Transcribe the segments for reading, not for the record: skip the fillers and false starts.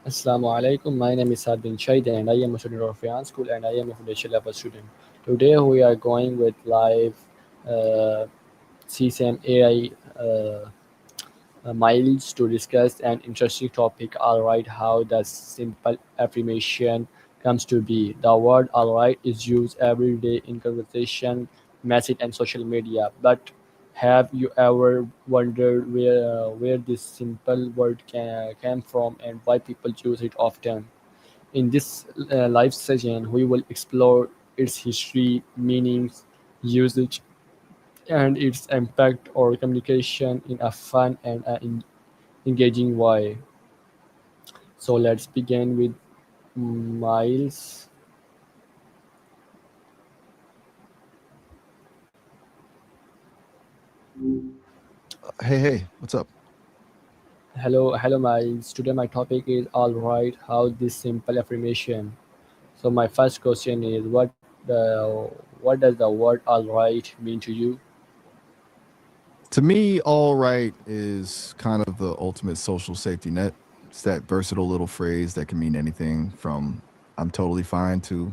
Assalamu alaikum. My name is Saad bin Shaid and I am a student of Fiyan School and I am a foundation level student. Today we are going with live uh, CSAM AI miles to discuss an interesting topic. Alright, how the simple affirmation comes to be. The word alright is used every day in conversation, message, and social media. But have you ever wondered where this simple word came from and why people use it often? In this live session, we will explore its history, meanings, usage, and its impact or communication in a fun and engaging way. So let's begin with Miles. Hey, what's up? Hello, Miles. Today my topic is all right. How this simple affirmation. So my first question is what does the word all right mean to you? To me, all right is kind of the ultimate social safety net. It's that versatile little phrase that can mean anything from I'm totally fine to,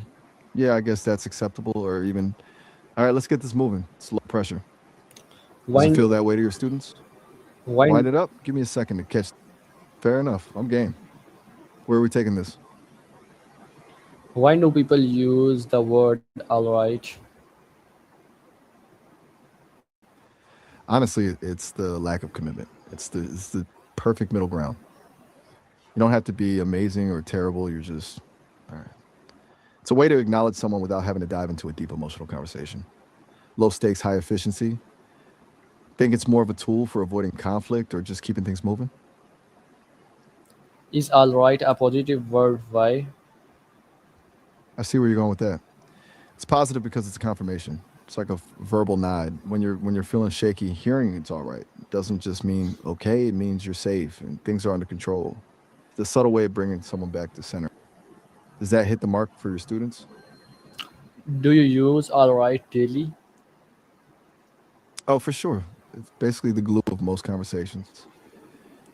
yeah, I guess that's acceptable, or even, all right, let's get this moving. It's low pressure. Does it Why feel that way to your students? why Wind it up. Give me a second to catch. Fair enough. I'm game. Where are we taking this? why do people use the word all right? Honestly, it's the lack of commitment. It's the perfect middle ground. You don't have to be amazing or terrible. You're just, all right. It's a way to acknowledge someone without having to dive into a deep emotional conversation. Low stakes, high efficiency. Think it's more of a tool for avoiding conflict or just keeping things moving? Is all right a positive word? Why? I see where you're going with that. It's positive because it's a confirmation. It's like a verbal nod. When you're feeling shaky, hearing it's all right doesn't just mean okay. It means you're safe and things are under control. It's a subtle way of bringing someone back to center. Does that hit the mark for your students? Do you use all right daily? Oh, for sure. It's basically the glue of most conversations.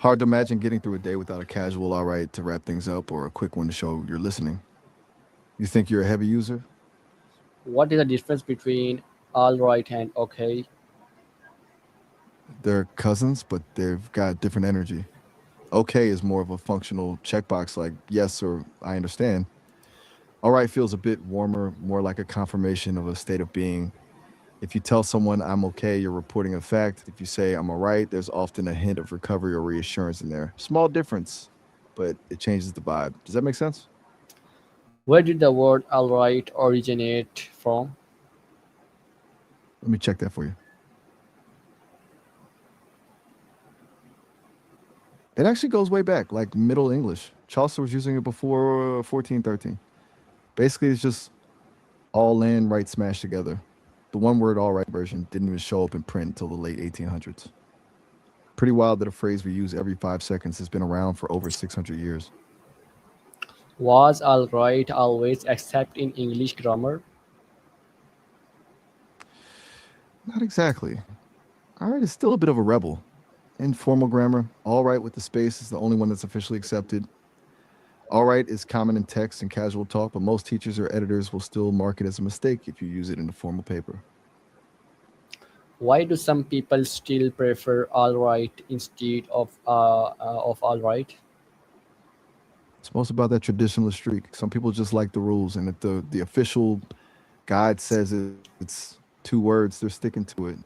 Hard to imagine getting through a day without a casual all right to wrap things up or a quick one to show you're listening. You think you're a heavy user? What is the difference between all right and okay? They're cousins, but they've got different energy. Okay is more of a functional checkbox like yes or I understand. All right feels a bit warmer, more like a confirmation of a state of being. If you tell someone I'm okay, you're reporting a fact. If you say I'm all right, there's often a hint of recovery or reassurance in there. Small difference, but it changes the vibe. Does that make sense? Where did the word all right originate from? Let me check that for you. It actually goes way back, like Middle English. Chaucer was using it before 1413. Basically, it's just all land right smashed together. The one word all right version didn't even show up in print until the late 1800s. Pretty wild that a phrase we use every 5 seconds has been around for over 600 years. Was all right always except in English grammar? Not exactly. All right is still a bit of a rebel. In formal grammar, all right with the space is the only one that's officially accepted. All right is common in text and casual talk, but most teachers or editors will still mark it as a mistake if you use it in a formal paper. Why do some people still prefer all right instead of all right? It's most about that traditionalist streak. Some people just like the rules, and if the official guide says it's 2 words, they're sticking to it.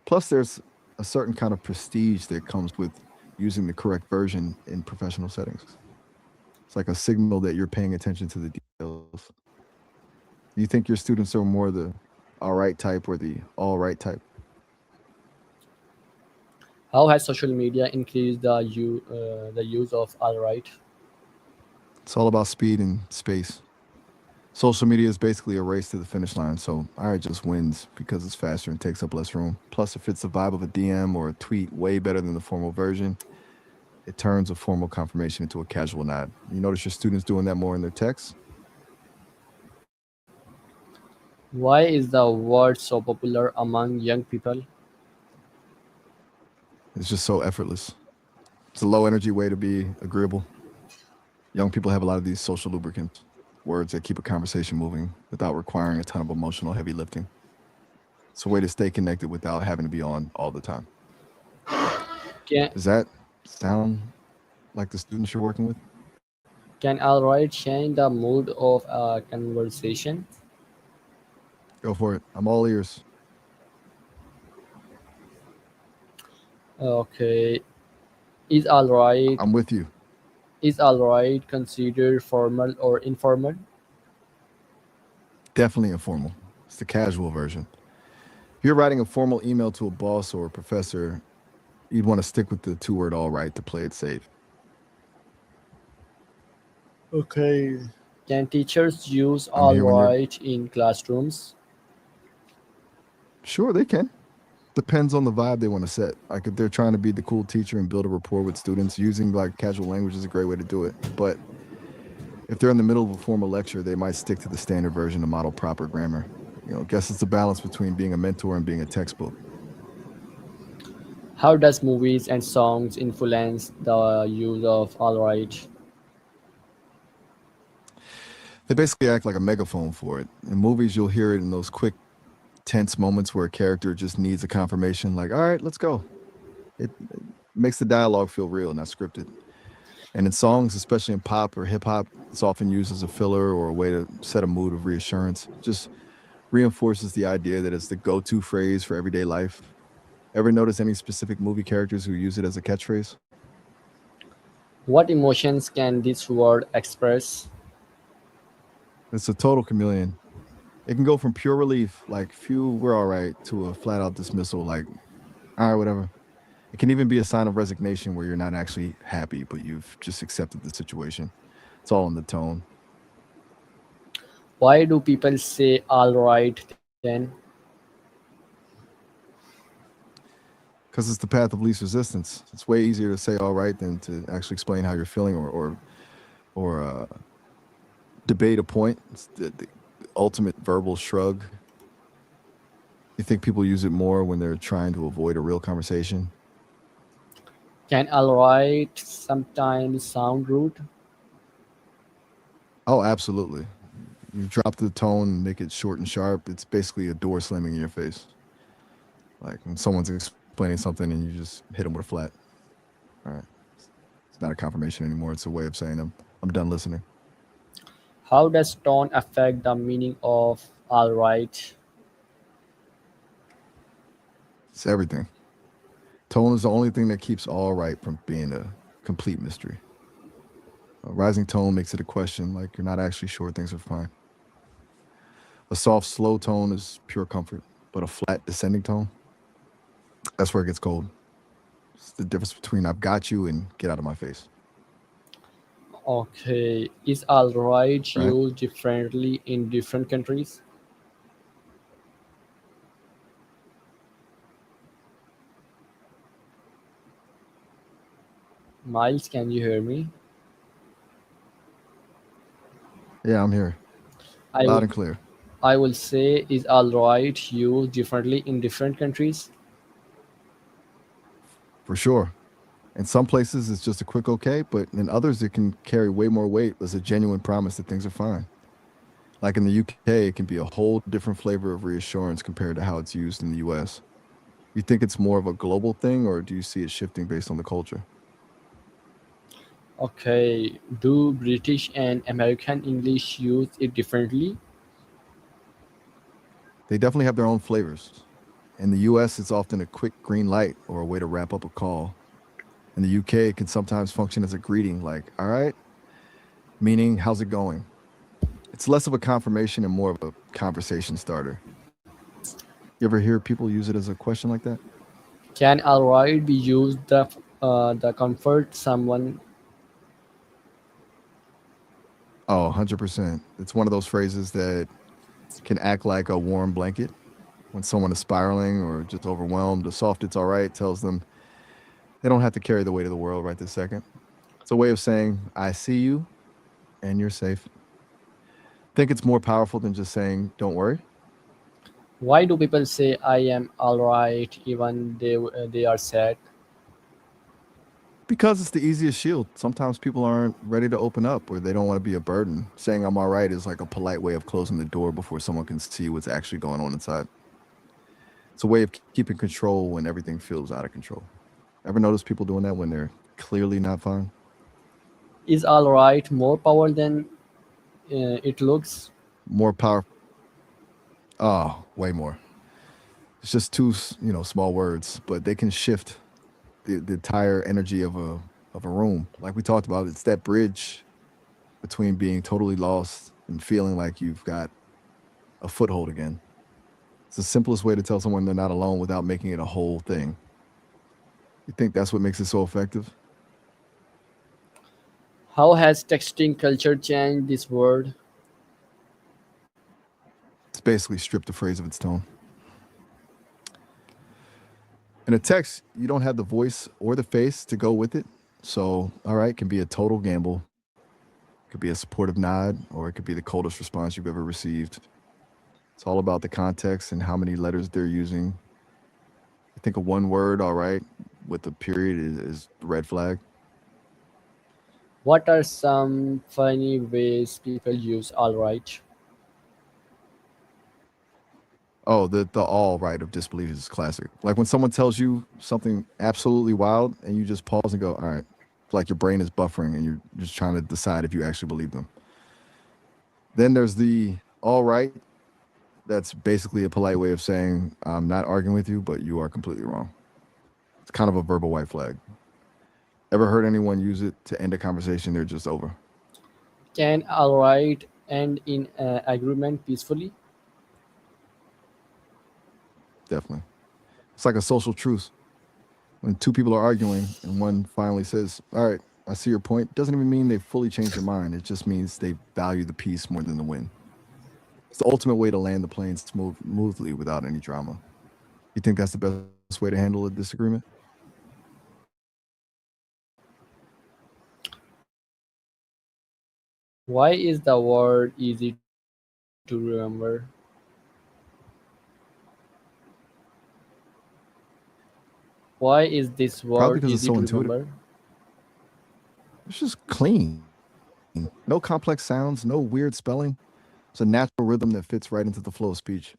Plus, there's a certain kind of prestige that comes with using the correct version in professional settings. It's like a signal that you're paying attention to the details. Do you think your students are more the all right type or the all right type? How has social media increased the use of all right? It's all about speed and space. Social media is basically a race to the finish line, so all right just wins because it's faster and takes up less room. Plus, it fits the vibe of a DM or a tweet way better than the formal version. It turns a formal confirmation into a casual nod. You notice your students doing that more in their texts? Why is the word so popular among young people? It's just so effortless. It's a low energy way to be agreeable. Young people have a lot of these social lubricants, words that keep a conversation moving without requiring a ton of emotional heavy lifting. It's a way to stay connected without having to be on all the time. Can, Does that sound like the students you're working with? can alright change the mood of a conversation? Go for it. I'm all ears. Okay. Is alright I'm with you. is alright considered formal or informal? Definitely informal. It's the casual version. If you're writing a formal email to a boss or a professor, you'd want to stick with the two-word all right to play it safe. Okay. Can teachers use I'm here when you're alright in classrooms? sure they can. Depends on the vibe they want to set. Like if they're trying to be the cool teacher and build a rapport with students, using like casual language is a great way to do it. But if they're in the middle of a formal lecture, they might stick to the standard version to model proper grammar. I guess it's a balance between being a mentor and being a textbook. How does movies and songs influence the use of alright? They basically act like a megaphone for it. In movies, you'll hear it in those quick, tense moments where a character just needs a confirmation, like, all right, let's go. It makes the dialogue feel real, not scripted. And in songs, especially in pop or hip hop, it's often used as a filler or a way to set a mood of reassurance. Just reinforces the idea that it's the go to phrase for everyday life. Ever notice any specific movie characters who use it as a catchphrase? What emotions can this word express? It's a total chameleon. It can go from pure relief, like, phew, we're all right, to a flat out dismissal, like, all right, whatever. It can even be a sign of resignation where you're not actually happy, but you've just accepted the situation. It's all in the tone. Why do people say alright then? Because it's the path of least resistance. It's way easier to say all right than to actually explain how you're feeling or debate a point. It's the ultimate verbal shrug. You think people use it more when they're trying to avoid a real conversation? Can alright sometimes sound rude? Oh, absolutely. You drop the tone and make it short and sharp. It's basically a door slamming in your face. Like when someone's explaining something and you just hit them with a flat. All right. It's not a confirmation anymore. It's a way of saying I'm done listening. How does tone affect the meaning of alright? It's everything. Tone is the only thing that keeps all right from being a complete mystery. A rising tone makes it a question, like you're not actually sure things are fine. A soft, slow tone is pure comfort, but a flat, descending tone, that's where it gets cold. It's the difference between I've got you and get out of my face, Okay, is alright right? used differently in different countries? Miles, can you hear me? Yeah, I'm here, I loud will, and clear. I will say, is alright used differently in different countries? For sure. In some places, it's just a quick okay, but in others, it can carry way more weight as a genuine promise that things are fine. Like in the UK, it can be a whole different flavor of reassurance compared to how it's used in the US. You think it's more of a global thing, or do you see it shifting based on the culture? Okay, do British and American English use it differently? They definitely have their own flavors. In the US, it's often a quick green light or a way to wrap up a call. In the UK, it can sometimes function as a greeting, like, all right, meaning, how's it going? It's less of a confirmation and more of a conversation starter. You ever hear people use it as a question like that? Can alright be used the comfort someone? Oh, 100%. It's one of those phrases that can act like a warm blanket when someone is spiraling or just overwhelmed. A soft, it's all right, tells them they don't have to carry the weight of the world right this second. It's a way of saying, I see you and you're safe. Think it's more powerful than just saying, don't worry? Why do people say I am alright even they are sad? Because it's the easiest shield. Sometimes people aren't ready to open up or they don't want to be a burden. Saying I'm all right is like a polite way of closing the door before someone can see what's actually going on inside. It's a way of keeping control when everything feels out of control. Ever notice people doing that when they're clearly not fine? Is all right more power than it looks? More power. Oh, way more. It's just two, small words, but they can shift the entire energy of a room. Like we talked about, it's that bridge between being totally lost and feeling like you've got a foothold again. It's the simplest way to tell someone they're not alone without making it a whole thing. You think that's what makes it so effective? How has texting culture changed this word? It's basically stripped the phrase of its tone. In a text, you don't have the voice or the face to go with it. So, all right, can be a total gamble. It could be a supportive nod, or it could be the coldest response you've ever received. It's all about the context and how many letters they're using. You think of one word, all right, with a period is red flag. What are some funny ways people use all right? Oh, the all right of disbelief is classic. Like when someone tells you something absolutely wild and you just pause and go, all right. It's like your brain is buffering and you're just trying to decide if you actually believe them. Then there's the all right. That's basically a polite way of saying, I'm not arguing with you, but you are completely wrong. It's kind of a verbal white flag. Ever heard anyone use it to end a conversation? They're just over. Can all right end in agreement peacefully? Definitely. It's like a social truce. When two people are arguing and one finally says, all right, I see your point, doesn't even mean they fully changed their mind. It just means they value the peace more than the win. It's the ultimate way to land the plane smoothly without any drama. You think that's the best way to handle a disagreement? Why is the word easy to remember? Why is this word Probably because easy it's to so intuitive. remember? It's just clean. No complex sounds, no weird spelling. It's a natural rhythm that fits right into the flow of speech.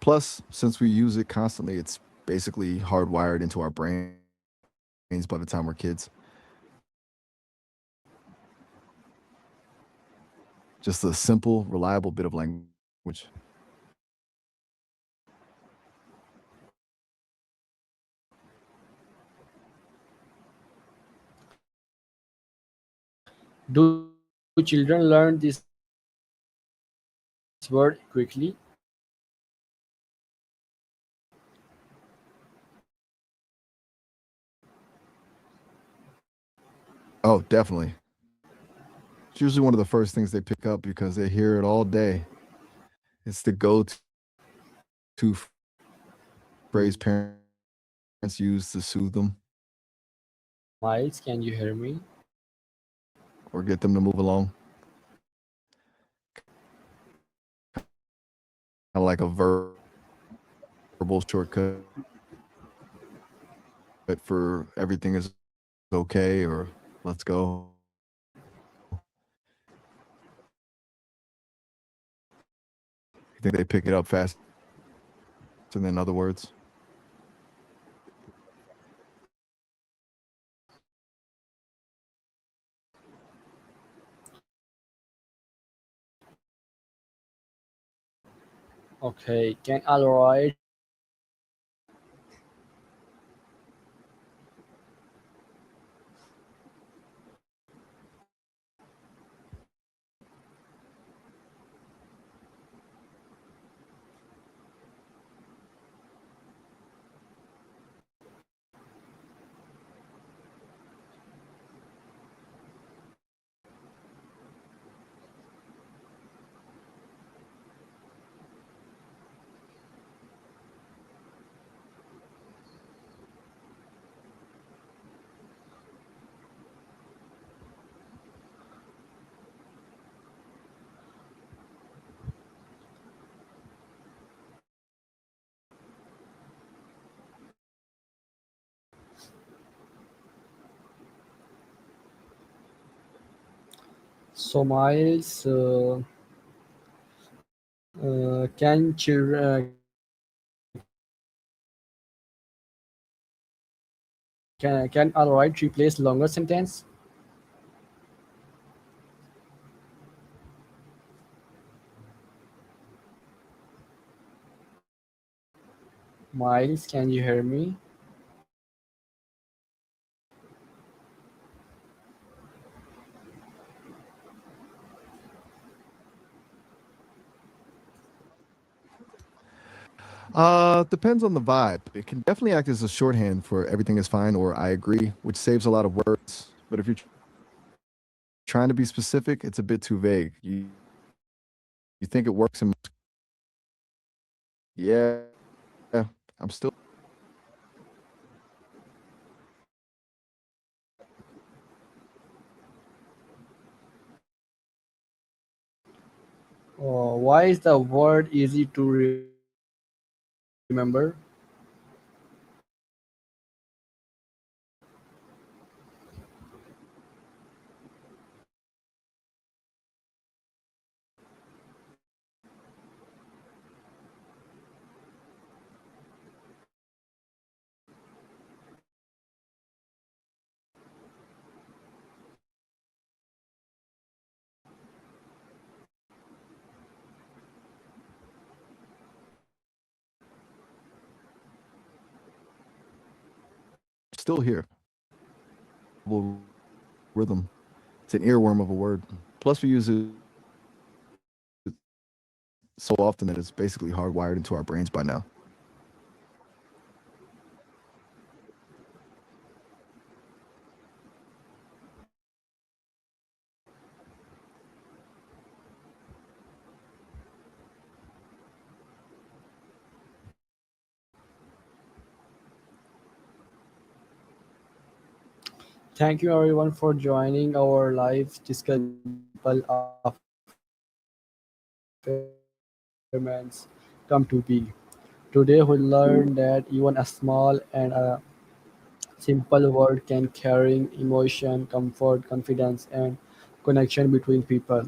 Plus, since we use it constantly, it's basically hardwired into our brains by the time we're kids. Just a simple, reliable bit of language. Do children learn this word quickly? Oh, definitely. It's usually one of the first things they pick up because they hear it all day. It's the go to phrase parents use to soothe them. Miles, can you hear me? Or get them to move along. Kind of like a verbal shortcut for everything is okay or let's go. You think they pick it up faster than other words? Okay, can all right So, Miles, can alright replace longer sentence? Miles, can you hear me? Depends on the vibe. It can definitely act as a shorthand for everything is fine or I agree, which saves a lot of words. But if you're trying to be specific, it's a bit too vague. You think it works in yeah, I'm still Why is the word easy to remember? still here. Rhythm. It's an earworm of a word. Plus we use it so often that it's basically hardwired into our brains by now. Thank you everyone for joining our live disciple affirmance come to be. Today we learned that even a small and a simple word can carry emotion, comfort, confidence, and connection between people.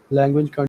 Language continues to